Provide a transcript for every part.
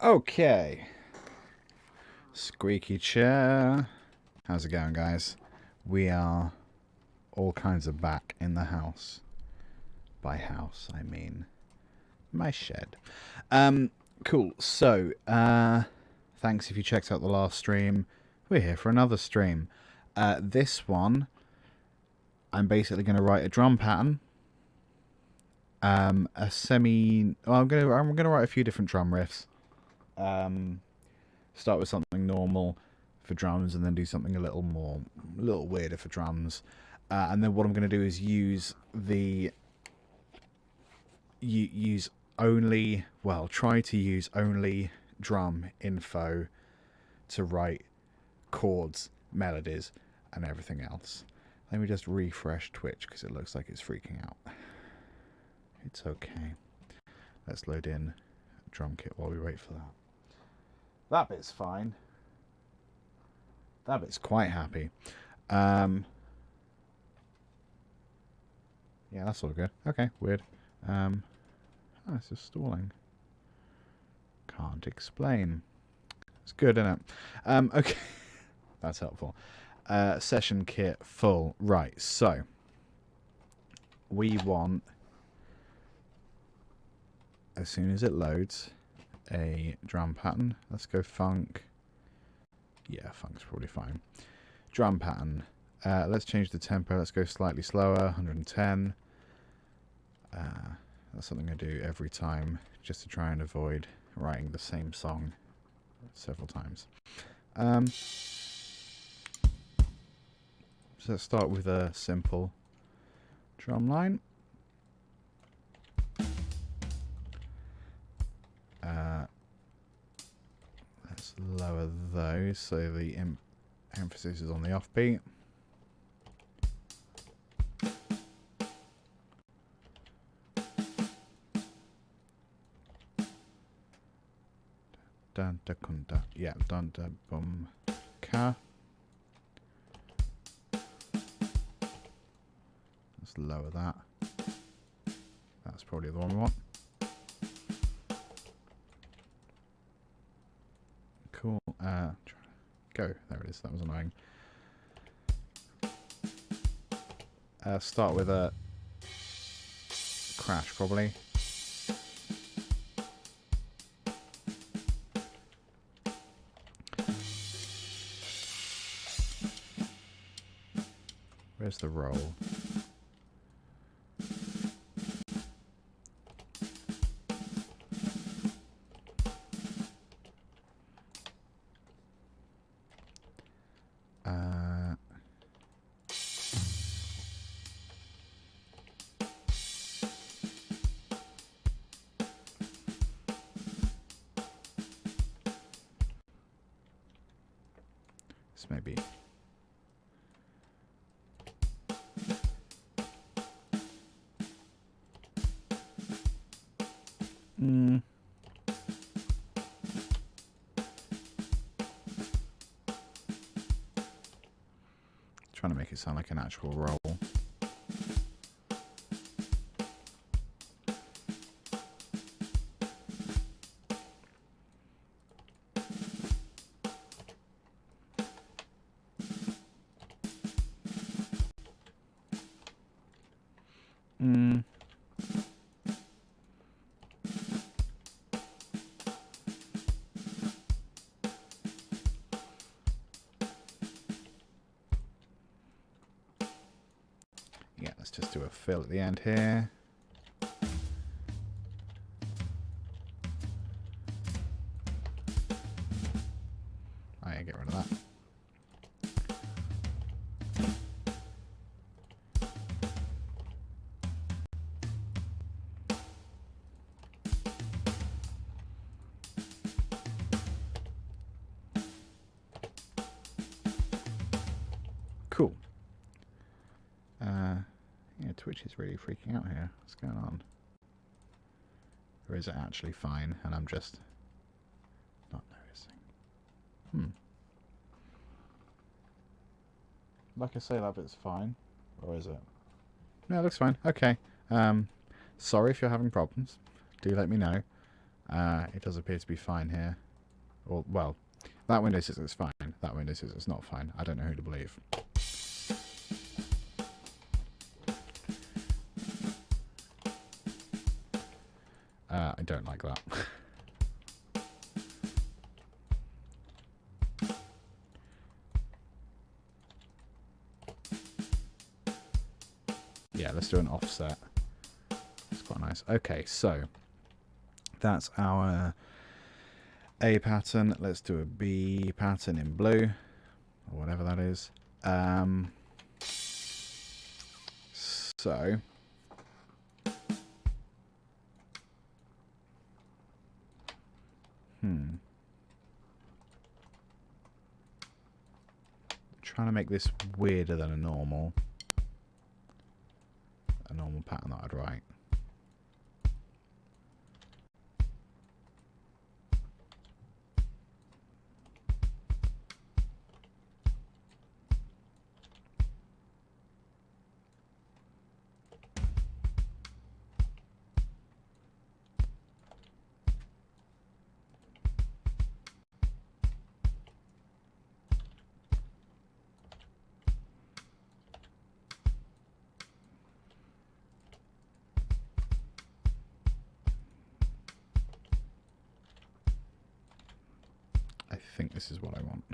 Okay. Squeaky chair. How's it going, guys? We are all kinds of back in the house. By house, I mean my shed. Cool. So, thanks if you checked out the last stream. We're here for another stream. This one, I'm basically going to write a drum pattern. I'm gonna write a few different drum riffs. Start with something normal for drums, and then do something a little weirder for drums. And then what I'm going to do is try to use only drum info to write chords, melodies, and everything else. Let me just refresh Twitch because it looks like it's freaking out. It's okay. Let's load in drum kit while we wait for that. That bit's fine. That bit's quite happy. Yeah, that's all good. Okay, weird. It's just stalling. Can't explain. It's good, isn't it? Okay. That's helpful. Session kit full. Right, so we want, as soon as it loads, a drum pattern. Let's go funk. Yeah, funk's probably fine. Drum pattern. Let's change the tempo. Let's go slightly slower, 110. That's something I do every time, just to try and avoid writing the same song several times. So let's start with a simple drum line. Let's lower those so the emphasis is on the offbeat. Dun da kun da. Yeah, dun da bum ka. Let's lower that. That's probably the one we want. Cool. Go. There it is. That was annoying. Start with a crash, probably. Where's the roll? This may be. Trying to make it sound like an actual roll. Yeah, let's just do a fill at the end here. Oh yeah, get rid of that. Cool. Yeah, Twitch is really freaking out here. What's going on? Or is it actually fine and I'm just not noticing? Like I say, that bit's fine. Or is it? No, it looks fine. Okay. Sorry if you're having problems. Do let me know. It does appear to be fine here. Or, well, that window says it's fine. That window says it's not fine. I don't know who to believe. I don't like that. Yeah, let's do an offset. It's quite nice. Okay, so that's our A pattern. Let's do a B pattern in blue, or whatever that is. So trying to make this weirder than a normal pattern that I'd write. I think this is what I want.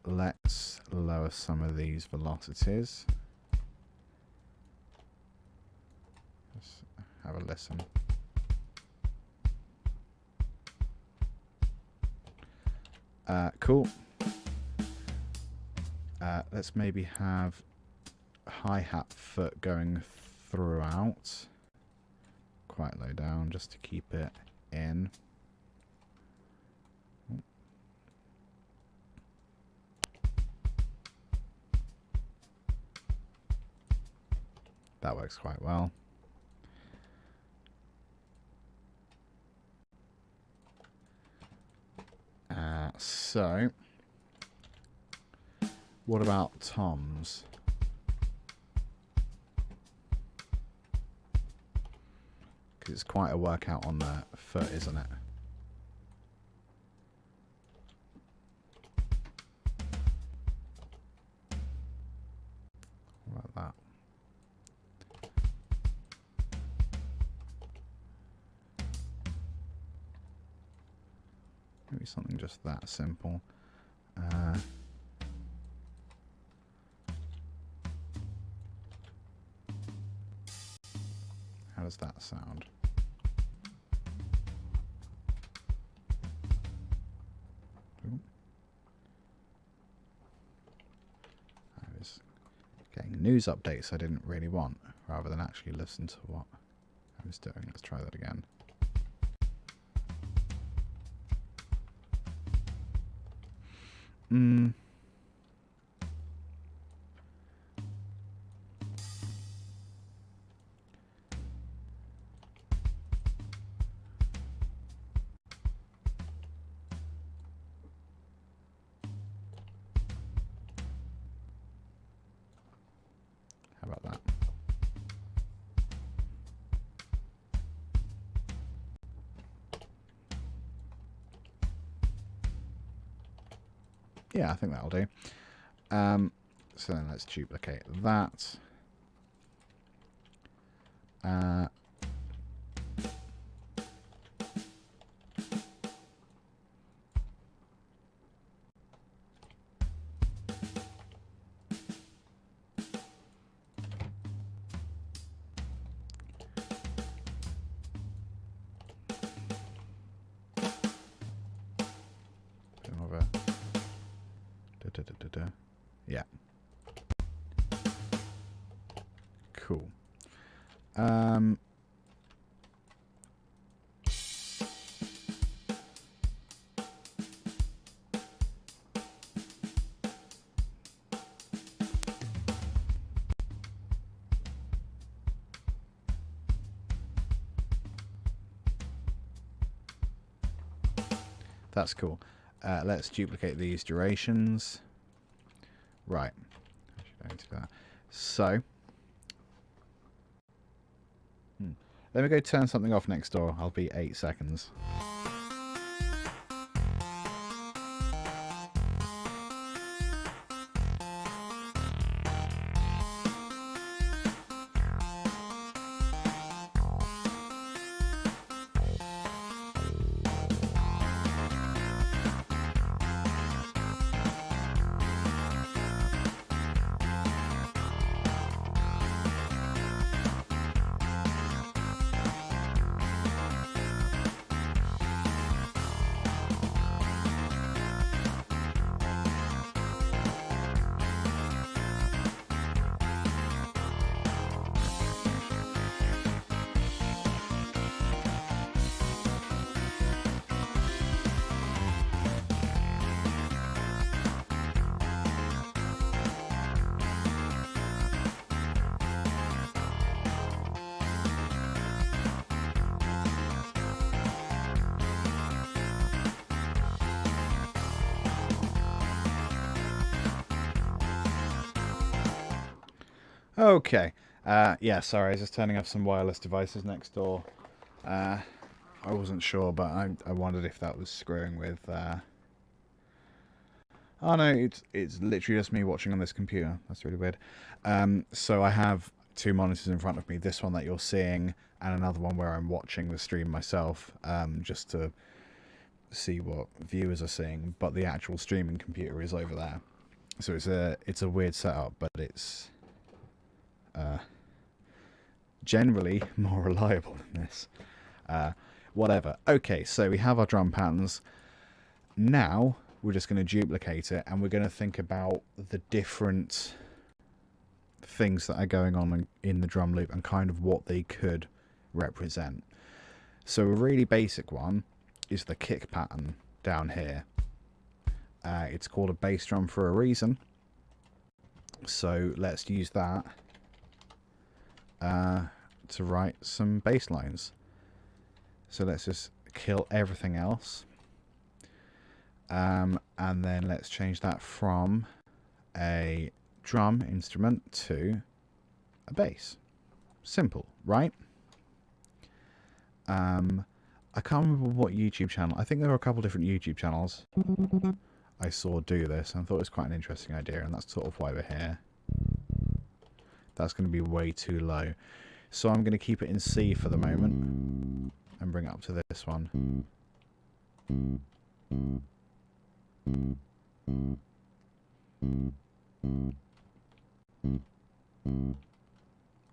Let's lower some of these velocities. Let's have a listen. Cool. Let's maybe have hi-hat foot going throughout. Quite low down just to keep it in. That works quite well. So what about toms? Because it's quite a workout on the foot, isn't it? What about that? Maybe something just that simple. How does that sound? Ooh. I was getting news updates I didn't really want, rather than actually listen to what I was doing. Let's try that again. How about that? Yeah, I think that'll do. So then let's duplicate that. Yeah. Cool. That's cool. Let's duplicate these durations. Right. I should do that. So Let me go turn something off next door. I'll be 8 seconds. Okay. Yeah, sorry, I was just turning off some wireless devices next door. I wasn't sure, but I wondered if that was screwing with... Oh no, it's literally just me watching on this computer. That's really weird. So I have two monitors in front of me. This one that you're seeing, and another one where I'm watching the stream myself, just to see what viewers are seeing. But the actual streaming computer is over there. So it's a weird setup, but it's... generally more reliable than this. Whatever. Okay, so we have our drum patterns. Now we're just going to duplicate it, and we're going to think about the different things that are going on in the drum loop and kind of what they could represent. So a really basic one is the kick pattern down here. It's called a bass drum for a reason. So let's use that to write some bass lines. So let's just kill everything else, and then let's change that from a drum instrument to a bass. Simple, right? I can't remember what YouTube channel. I think there were a couple different YouTube channels I saw do this, and I thought it was quite an interesting idea, and that's sort of why we're here. That's going to be way too low. So I'm going to keep it in C for the moment and bring it up to this one.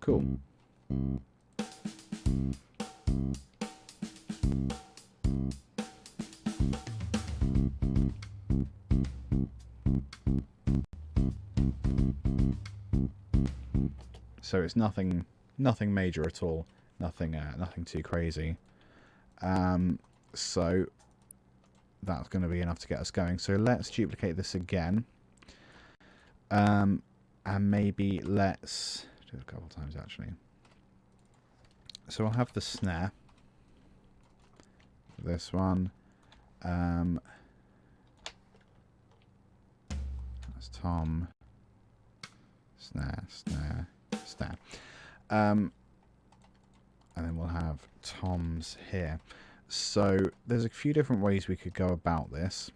Cool. So it's nothing major at all, nothing too crazy. So that's going to be enough to get us going. So let's duplicate this again, and maybe let's do it a couple times actually. So I'll have the snare for this one. That's tom, snare, snare, snare. And then we'll have toms here. So there's a few different ways we could go about this.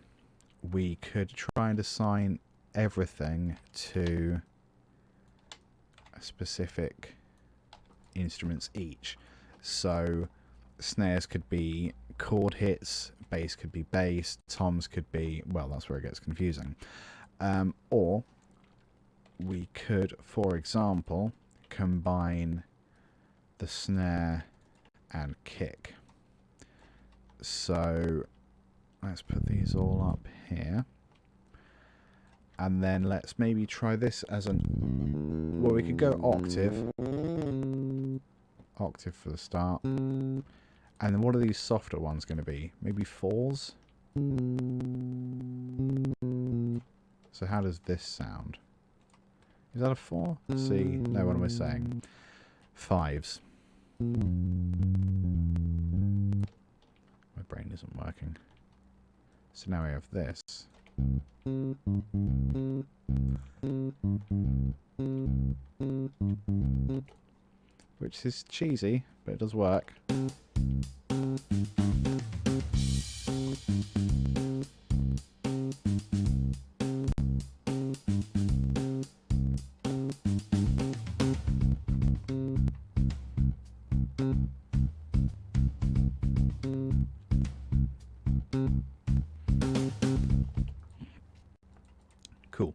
We could try and assign everything to a specific instruments each. So snares could be chord hits, bass could be bass, toms could be, well, that's where it gets confusing. Or we could, for example, combine the snare and kick. So let's put these all up here, and then let's maybe try this as an, well, we could go octave for the start, and then what are these softer ones going to be? Maybe fours. So how does this sound? Is that a 4? C? No, what am I saying? 5s. My brain isn't working. So now we have this. which is cheesy, but it does work. Cool.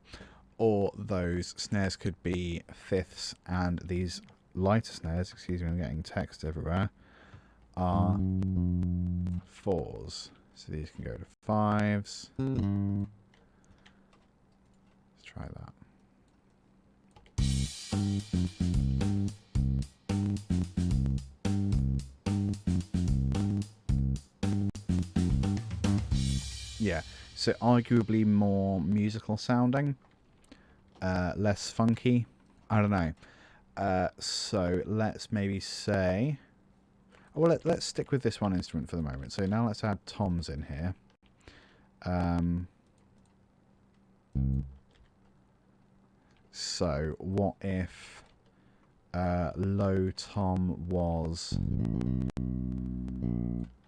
Or those snares could be fifths, and these lighter snares, excuse me, I'm getting text everywhere, are fours. So these can go to fives. Let's try that. Yeah, so arguably more musical sounding, less funky. I don't know. So let's maybe say, well, let's stick with this one instrument for the moment. So now let's add toms in here. So what if low tom was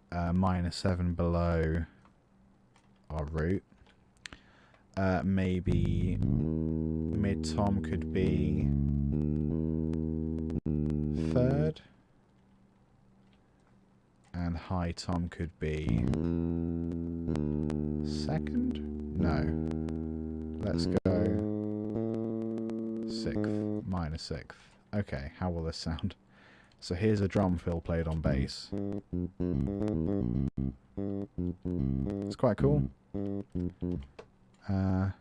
-7 below our root? Maybe mid tom could be third, and high tom could be second. No, let's go sixth, -6th. Okay, how will this sound? So here's a drum fill played on bass. It's quite cool. How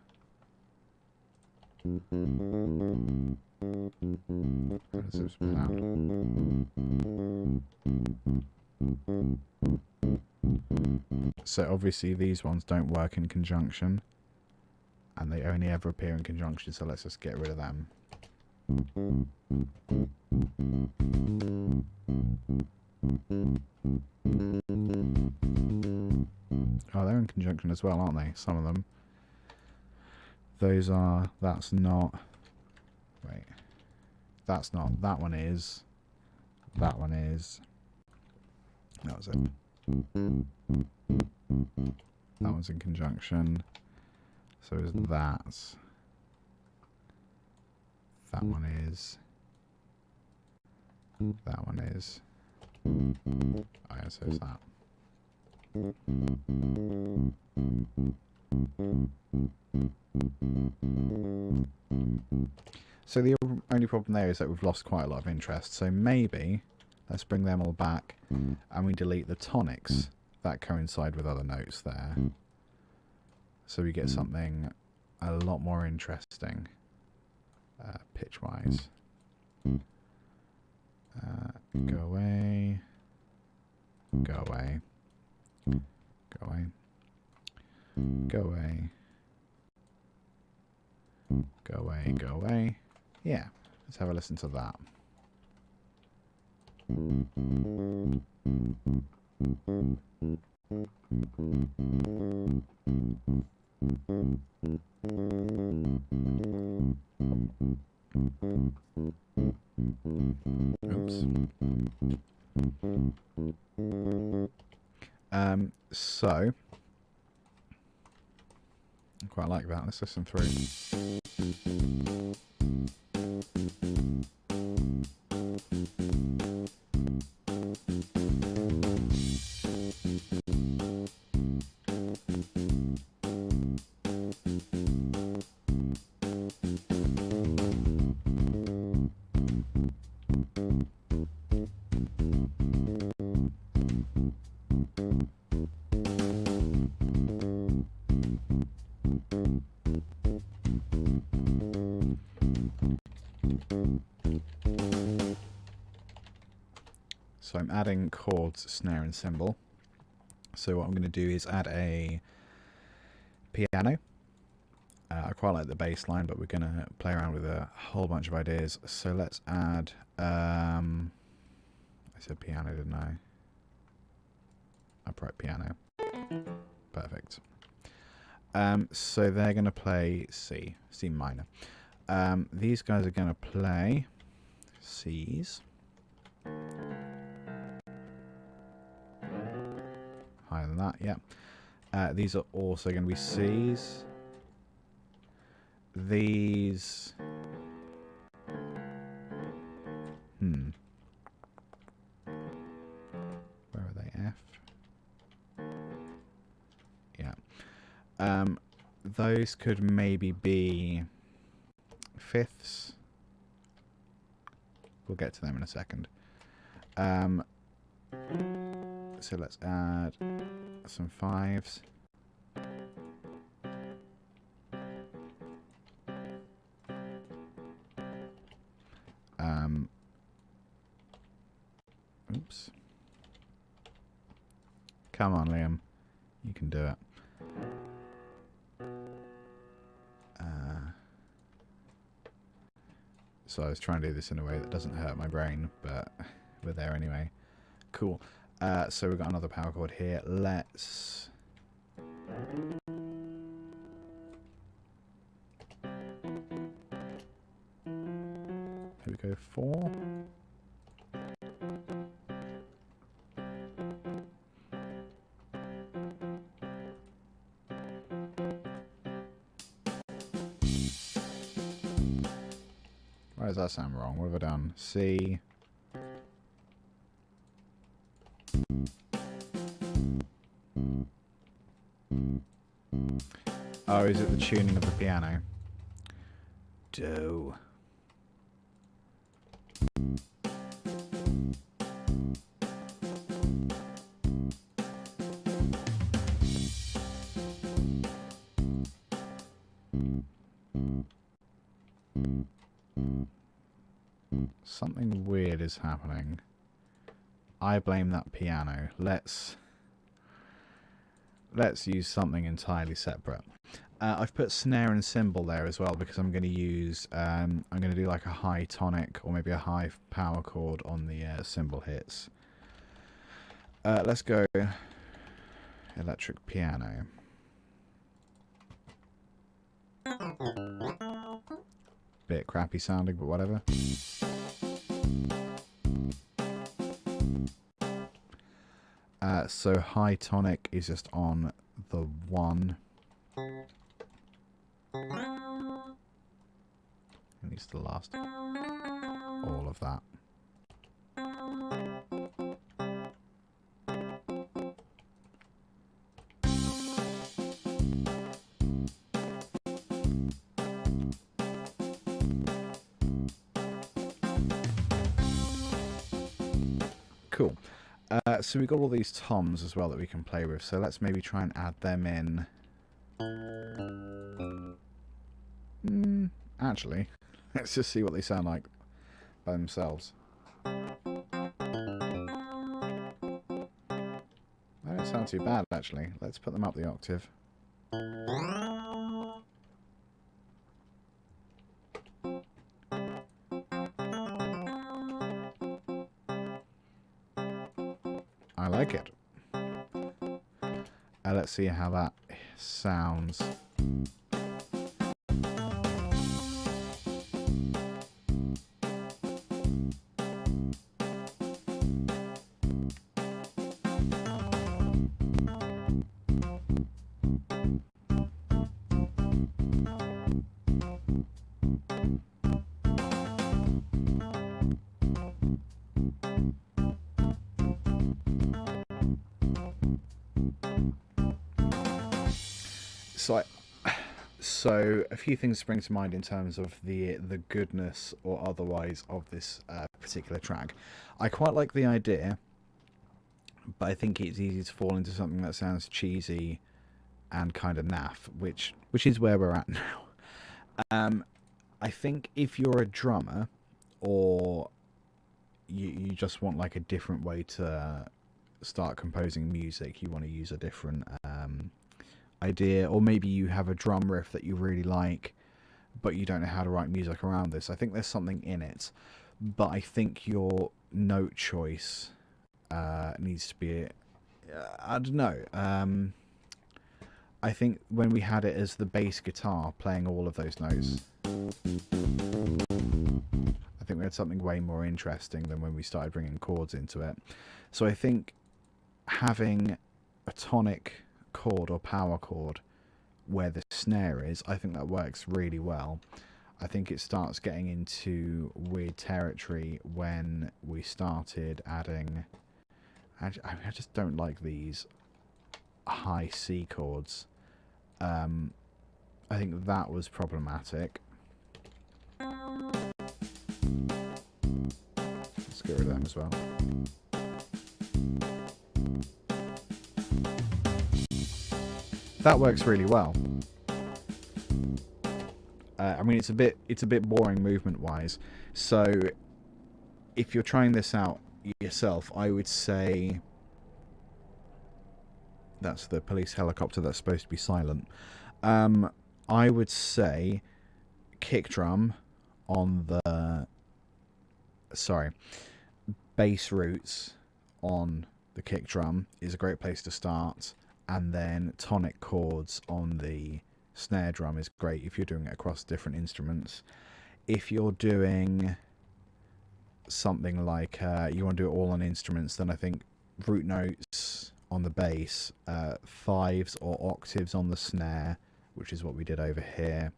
does this sound? So obviously these ones don't work in conjunction, and they only ever appear in conjunction, so let's just get rid of them. Oh, they're in conjunction as well, aren't they? Some of them. Those are, that's not, wait, that's not, that one is, that one is, that was it. That one's in conjunction, so is that. That one is, that one is, oh yeah, so is that. So the only problem there is that we've lost quite a lot of interest, so maybe let's bring them all back and we delete the tonics that coincide with other notes there, so we get something a lot more interesting pitch wise. Go away, go away, go away, go away, go away, go away. Yeah, let's have a listen to that. Oops. So I quite like that. Let's listen through. So I'm adding chords, snare and cymbal. So what I'm going to do is add a piano. I quite like the bass line, but we're going to play around with a whole bunch of ideas. So let's add, I said piano, didn't I? Upright piano. Perfect. So they're going to play C minor. These guys are going to play C's. than that, yeah. These are also going to be C's. These... Where are they? F? Yeah. Those could maybe be fifths. We'll get to them in a second. So let's add some fives. Oops. Come on, Liam. You can do it. So I was trying to do this in a way that doesn't hurt my brain, but we're there anyway. Cool. So we've got another power chord here. Let's... Here we go, 4. Why does that sound wrong? What have I done? C. Oh, is it the tuning of the piano? Do. Something weird is happening. I blame that piano. Let's use something entirely separate. I've put snare and cymbal there as well because I'm going to use I'm going to do like a high tonic or maybe a high power chord on the cymbal hits. Let's go electric piano. Bit crappy sounding, but whatever. So high tonic is just on the 1. It needs to last all of that. Cool. So we've got all these toms as well that we can play with, so let's maybe try and add them in. Actually, let's just see what they sound like by themselves. They don't sound too bad, actually. Let's put them up the octave. I like it. Let's see how that sounds. So a few things spring to mind in terms of the goodness or otherwise of this particular track. I quite like the idea, but I think it's easy to fall into something that sounds cheesy and kind of naff, which is where we're at now. I think if you're a drummer or you just want like a different way to start composing music, you want to use a different idea, or maybe you have a drum riff that you really like but you don't know how to write music around this, I think there's something in it, but I think your note choice needs to be I don't know, I think when we had it as the bass guitar playing all of those notes, I think we had something way more interesting than when we started bringing chords into it. So I think having a tonic chord or power chord where the snare is, I think that works really well. I think it starts getting into weird territory when we started adding... I just don't like these high C chords. I think that was problematic. Let's get rid of them as well. That works really well. I mean, it's a bit boring movement wise. So if you're trying this out yourself, I would say that's the police helicopter that's supposed to be silent. I would say kick drum on the bass roots on the kick drum is a great place to start, and then tonic chords on the snare drum is great if you're doing it across different instruments. If you're doing something like you want to do it all on instruments, then I think root notes on the bass, fives or octaves on the snare, which is what we did over here,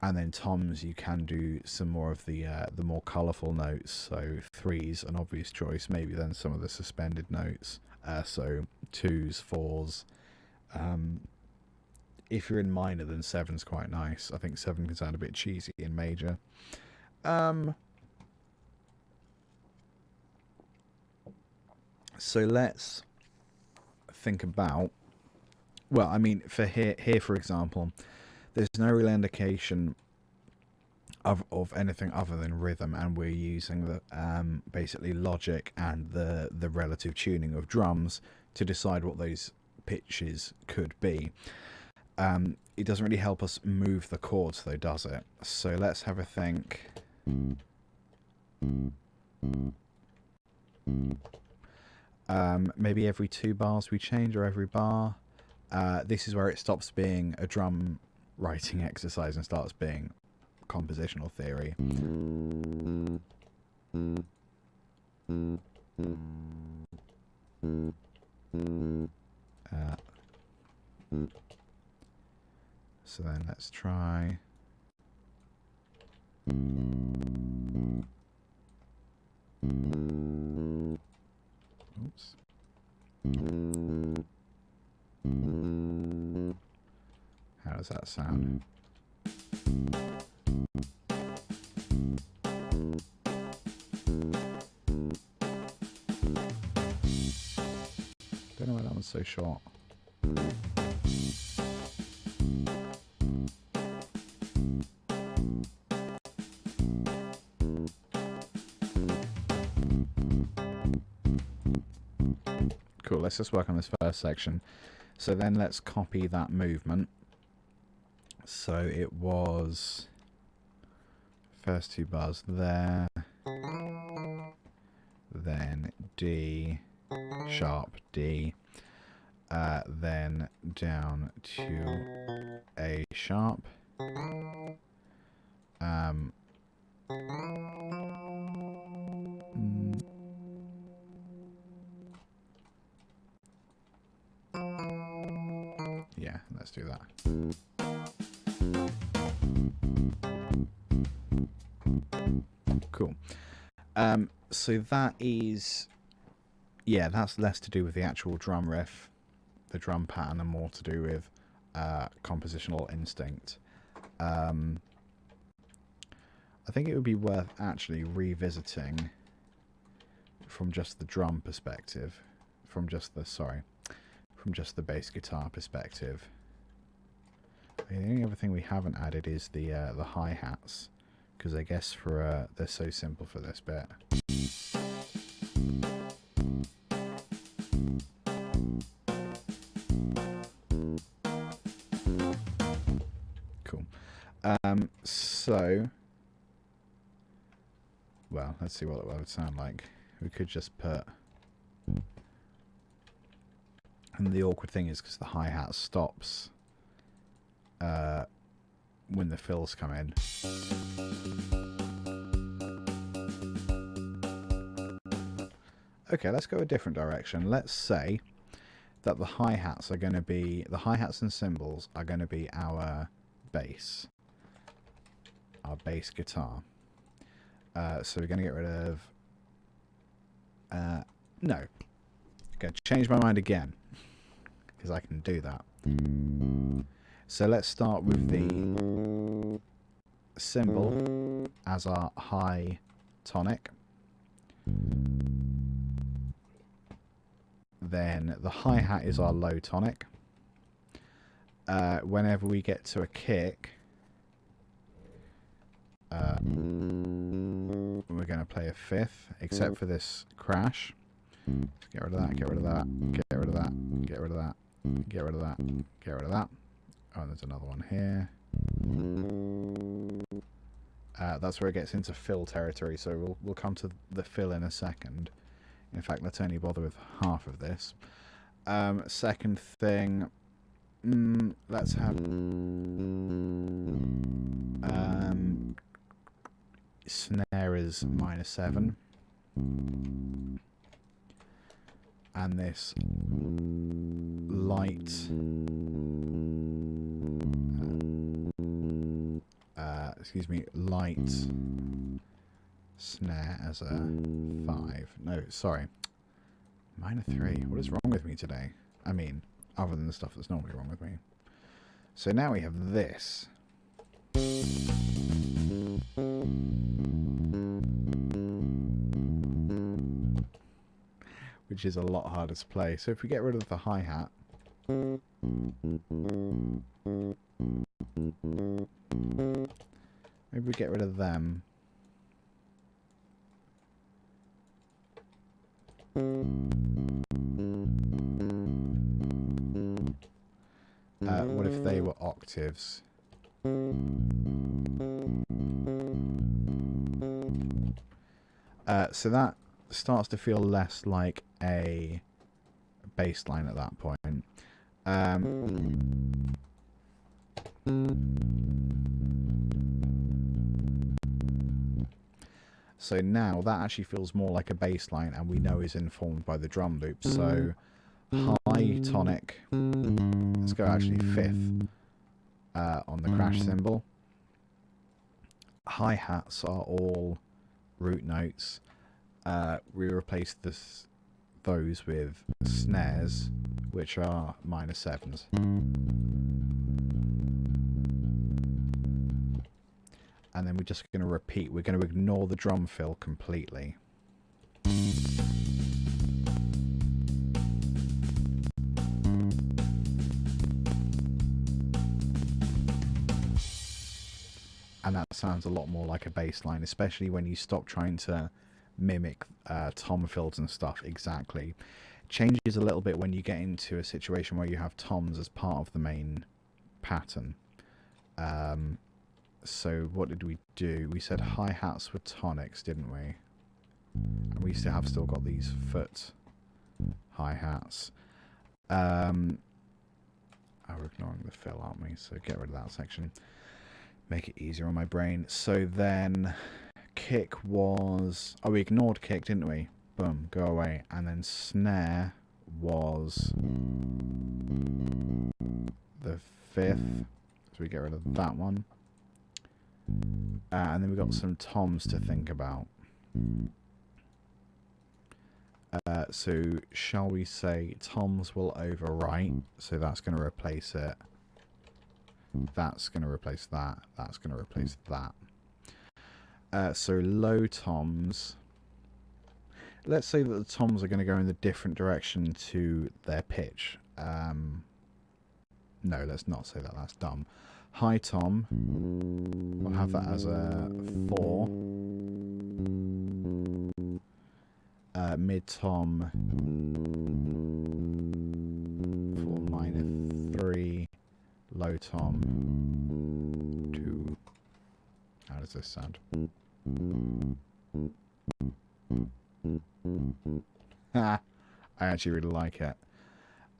and then toms you can do some more of the more colourful notes, so threes an obvious choice, maybe then some of the suspended notes, so twos, fours. If you're in minor, then seven's quite nice. I think seven can sound a bit cheesy in major. So let's think about, well, I mean, for here for example, there's no real indication of anything other than rhythm, and we're using the basically logic and the relative tuning of drums to decide what those pitches could be. It doesn't really help us move the chords though, does it? So let's have a think. Maybe every 2 bars we change, or every bar. This is where it stops being a drum writing exercise and starts being compositional theory. So then let's try. Oops. How does that sound? Don't know why that one's so short. Cool, let's just work on this first section. So then let's copy that movement. So it was first 2 bars there, then D, sharp D, then down to A sharp, yeah, let's do that. Cool. So that is, yeah, that's less to do with the actual drum riff, the drum pattern, and more to do with compositional instinct. I think it would be worth actually revisiting from just the drum perspective, from just the bass guitar perspective. The only other thing we haven't added is the hi-hats, because I guess for they're so simple for this bit. Cool. So, well, let's see what it would sound like. We could just put, and the awkward thing is because the hi-hat stops when the fills come in. Okay, let's go a different direction. Let's say that the hi-hats are going to be, the hi-hats and cymbals are going to be our bass guitar. So we're going to get rid of, no, going to change my mind again, because I can do that. So let's start with the cymbal as our high tonic. Then the hi-hat is our low tonic. Whenever we get to a kick, we're going to play a fifth, except for this crash. Get rid of that, get rid of that, get rid of that, get rid of that, get rid of that, get rid of that. Oh, there's another one here. That's where it gets into fill territory, so we'll come to the fill in a second. In fact, let's only bother with half of this. Second thing, let's have snare is -7, and this light light snare as a 5. No, sorry, -3. What is wrong with me today? I mean, other than the stuff that's normally wrong with me. So now we have this. Which is a lot harder to play. So if we get rid of the hi-hat, maybe we get rid of them. What if they were octaves? So that starts to feel less like a bass line at that point. So now that actually feels more like a bass line, and we know is informed by the drum loop. So high tonic, let's go actually fifth on the crash cymbal. Hi-hats are all root notes. We replace those with snares, which are -7s. And then we're just going to repeat. We're going to ignore the drum fill completely. And that sounds a lot more like a bass line, especially when you stop trying to mimic tom fills and stuff exactly. Changes a little bit when you get into a situation where you have toms as part of the main pattern. So what did we do? We said hi-hats were tonics, didn't we? And we still got these foot hi-hats. Oh, we're ignoring the fill, aren't we? So get rid of that section. Make it easier on my brain. So then kick was... Oh, we ignored kick, didn't we? Boom, go away. And then snare was the 5th. So we get rid of that one. And then we've got some toms to think about. So shall we say toms will overwrite? So that's going to replace it. That's going to replace that. That's going to replace that. So low toms. Let's say that the toms are going to go in the different direction to their pitch. No, let's not say that. That's dumb. High tom. We'll have that as a 4. Mid tom. 4 -3. Low tom. 2. How does this sound? I actually really like it.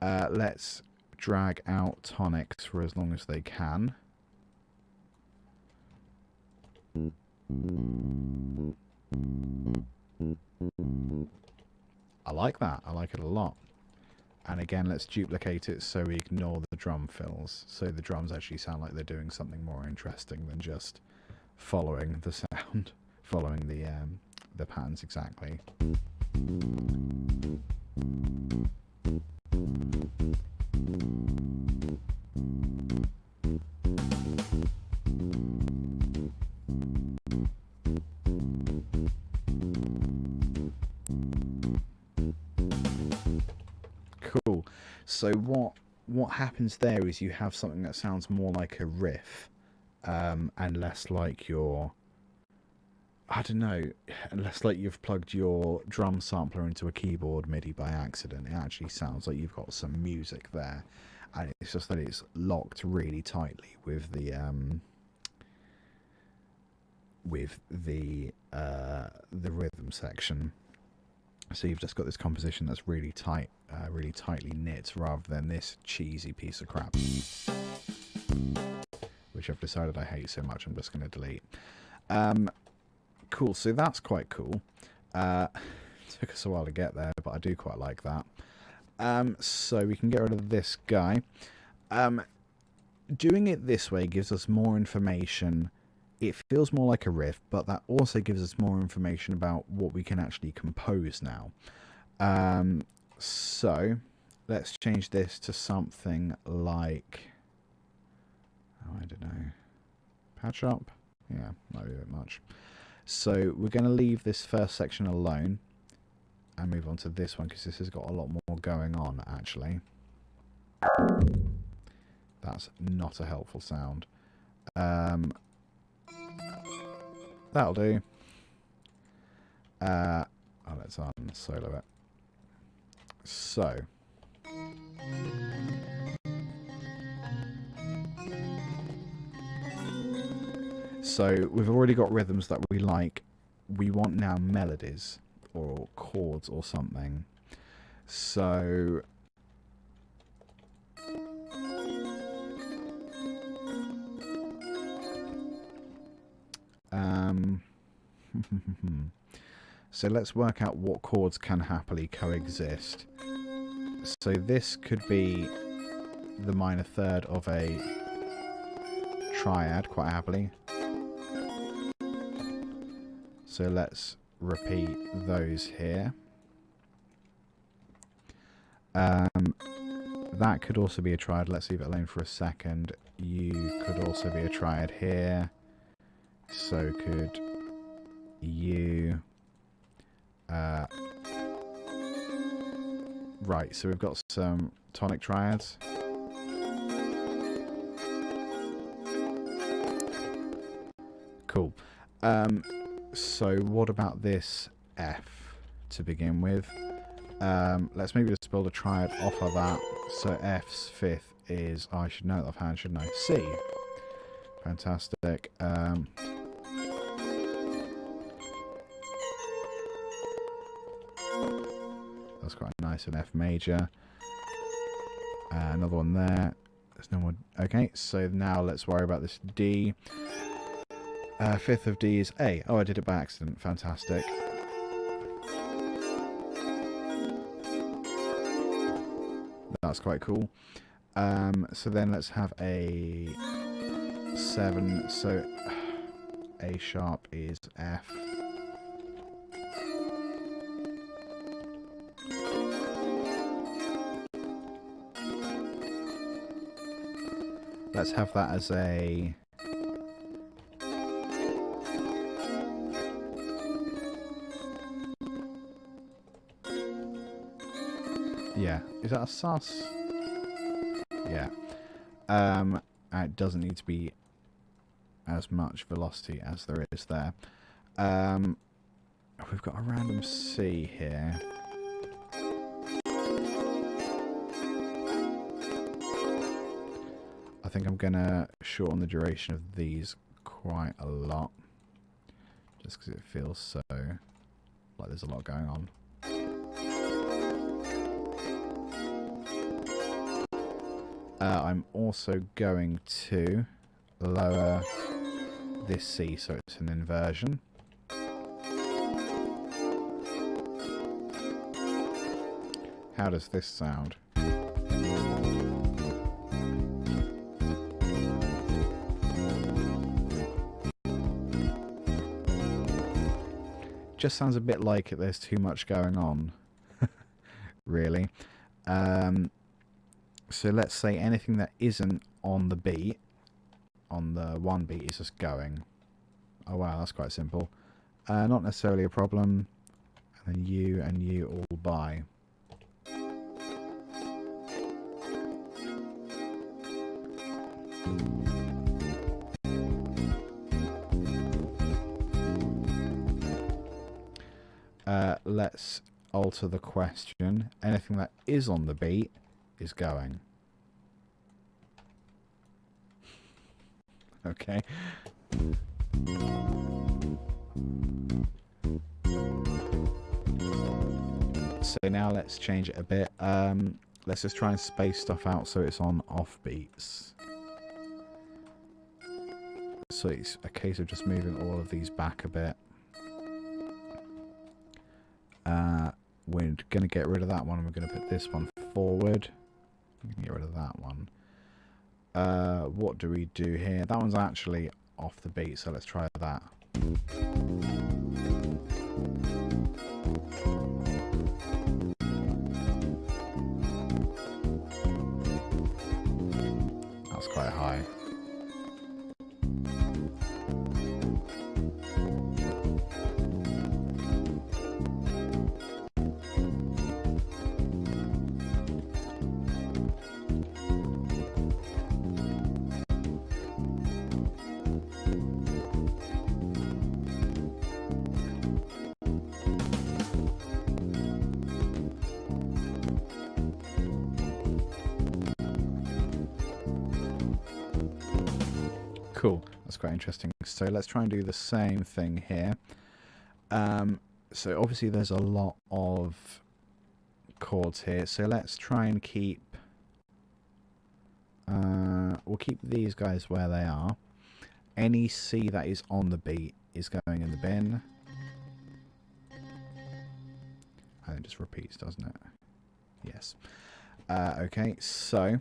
Let's drag out tonics for as long as they can. I like that. I like it a lot. And again, let's duplicate it so we ignore the drum fills. So the drums actually sound like they're doing something more interesting than just following the sound, following the patterns exactly. Cool. So what happens there is you have something that sounds more like a riff, and less like your, I don't know, less like you've plugged your drum sampler into a keyboard MIDI by accident. It actually sounds like you've got some music there, and it's just that it's locked really tightly with the rhythm section. So you've just got this composition that's really tight, really tightly knit, rather than this cheesy piece of crap, which I've decided I hate so much I'm just going to delete. Cool, so that's quite cool. Took us a while to get there, but I do quite like that. So we can get rid of this guy. Doing it this way gives us more information. It feels more like a riff, but that also gives us more information about what we can actually compose now. So let's change this to something like, oh, I don't know, patch up? Yeah, might be a bit much. So we're going to leave this first section alone and move on to this one, because this has got a lot more going on, actually. That's not a helpful sound. That'll do. Oh, let's unsolo it. So we've already got rhythms that we like. We want now melodies or chords or something. So so let's work out what chords can happily coexist. So this could be the minor third of a triad quite happily. So let's repeat those here. That could also be a triad. Let's leave it alone for a second. You could also be a triad here. So could you. Right, so we've got some tonic triads. Cool. So what about this F to begin with? Let's maybe just build a triad off of that. So F's fifth is, oh, I should know it offhand, shouldn't I? C. Fantastic. That's quite nice, an F major. Another one there. There's no more. Okay, so now let's worry about this D. Fifth of D is A. Oh, I did it by accident. Fantastic. That's quite cool. So then let's have a 7. So A sharp is F. Let's have that as a... Yeah, is that a sus? Yeah. It doesn't need to be as much velocity as there is there. We've got a random C here. I think I'm gonna shorten the duration of these quite a lot, just because it feels so like there's a lot going on. I'm also going to lower this C so it's an inversion. How does this sound? just sounds a bit like there's too much going on, really. So let's say anything that isn't on the beat, on the one beat, is just going. Oh wow, that's quite simple. Not necessarily a problem. And then you and you all by. Let's alter the question. Anything that is on the beat is going. Okay. So now let's change it a bit. Let's just try and space stuff out so it's on off beats. So it's a case of just moving all of these back a bit. We're going to get rid of that one and we're going to put this one forward. We can get rid of that one. What do we do here? That one's actually off the beat, so let's try that. That's quite high. Cool, that's quite interesting. So let's try and do the same thing here. So obviously there's a lot of chords here, so let's try and keep we'll keep these guys where they are. Any C that is on the beat is going in the bin. And it just repeats, doesn't it? Yes. Okay, so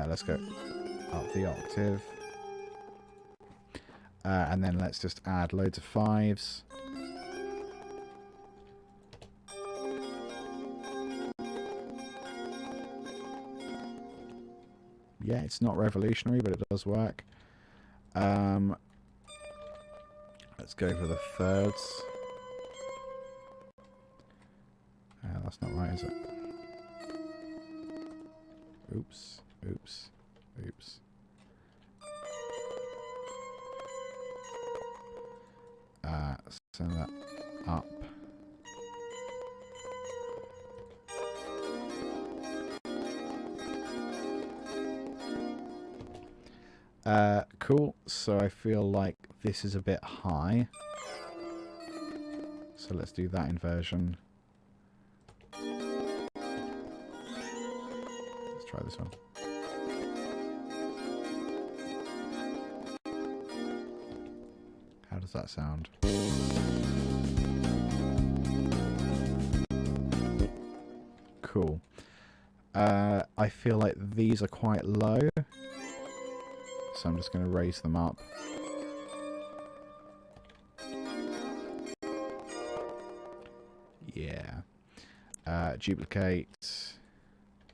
let's go up the octave. And then let's just add loads of fives. Yeah, it's not revolutionary, but it does work. Let's go for the thirds. That's not right, is it? Oops, oops, oops. Send that up. Cool, so I feel like this is a bit high. So let's do that inversion. Let's try this one. How does that sound? Cool. I feel like these are quite low, so I'm just going to raise them up. Yeah. Duplicate.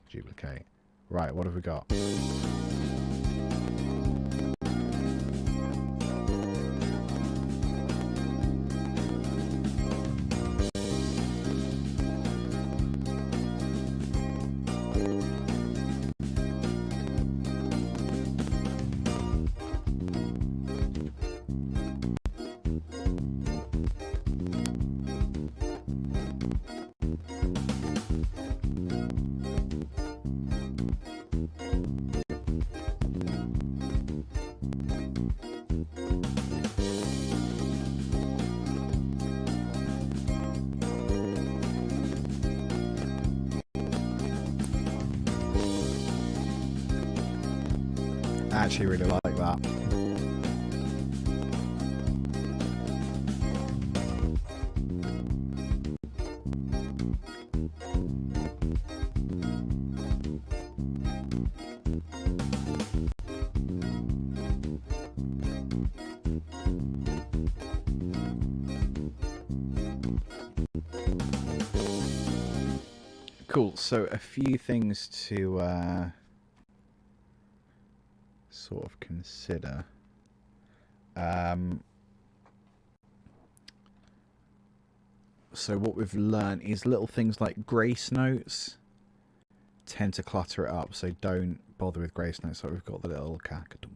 Duplicate. Right, what have we got? I actually really like that. Cool. So a few things to sort of consider. So what we've learned is little things like grace notes tend to clutter it up, so don't bother with grace notes. So we've got the little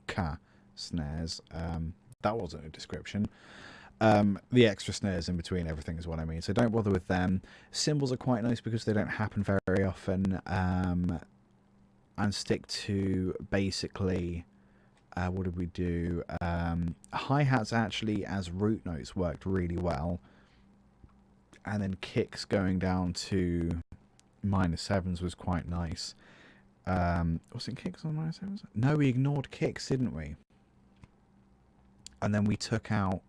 ka snares. That wasn't a description. The extra snares in between everything is what I mean. So don't bother with them. Cymbals are quite nice because they don't happen very often. And stick to basically, what did we do? Hi-hats actually as root notes worked really well. And then kicks going down to -7s was quite nice. Was it kicks on -7s? No, we ignored kicks, didn't we? And then we took out,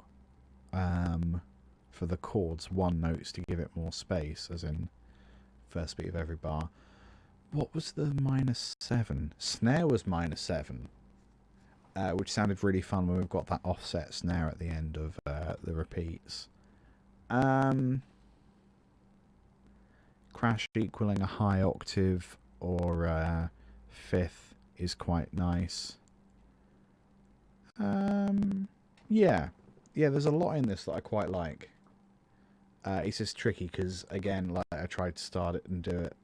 for the chords, 1 notes to give it more space, as in first beat of every bar. What was the -7? Snare was -7, which sounded really fun when we've got that offset snare at the end of the repeats. Crash equaling a high octave or a fifth is quite nice. Yeah, there's a lot in this that I quite like. It's just tricky because, again, like I tried to start it and do it.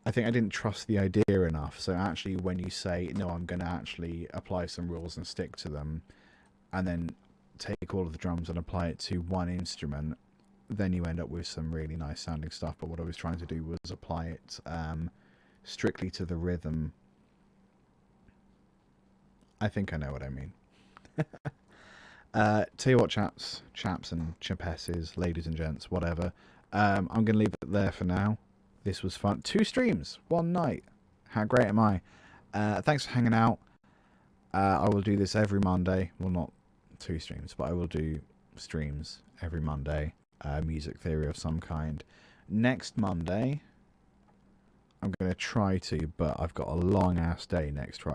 I think I didn't trust the idea enough. So actually, when you say, no, I'm going to actually apply some rules and stick to them, and then take all of the drums and apply it to one instrument, then you end up with some really nice sounding stuff. But what I was trying to do was apply it strictly to the rhythm. I think I know what I mean. Tell you what, chaps and chapesses, ladies and gents, whatever. I'm going to leave it there for now. This was fun. 2 streams, 1 night. How great am I? Thanks for hanging out. I will do this every Monday. Well, not 2 streams, but I will do streams every Monday. Music theory of some kind. Next Monday, I'm going to try to, but I've got a long ass day next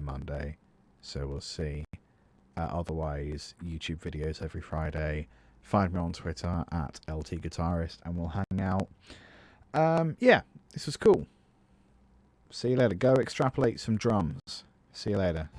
Monday, so we'll see. Otherwise, YouTube videos every Friday. Find me on Twitter at LTGuitarist, and we'll hang out. Yeah, this was cool. See you later. Go extrapolate some drums. See you later.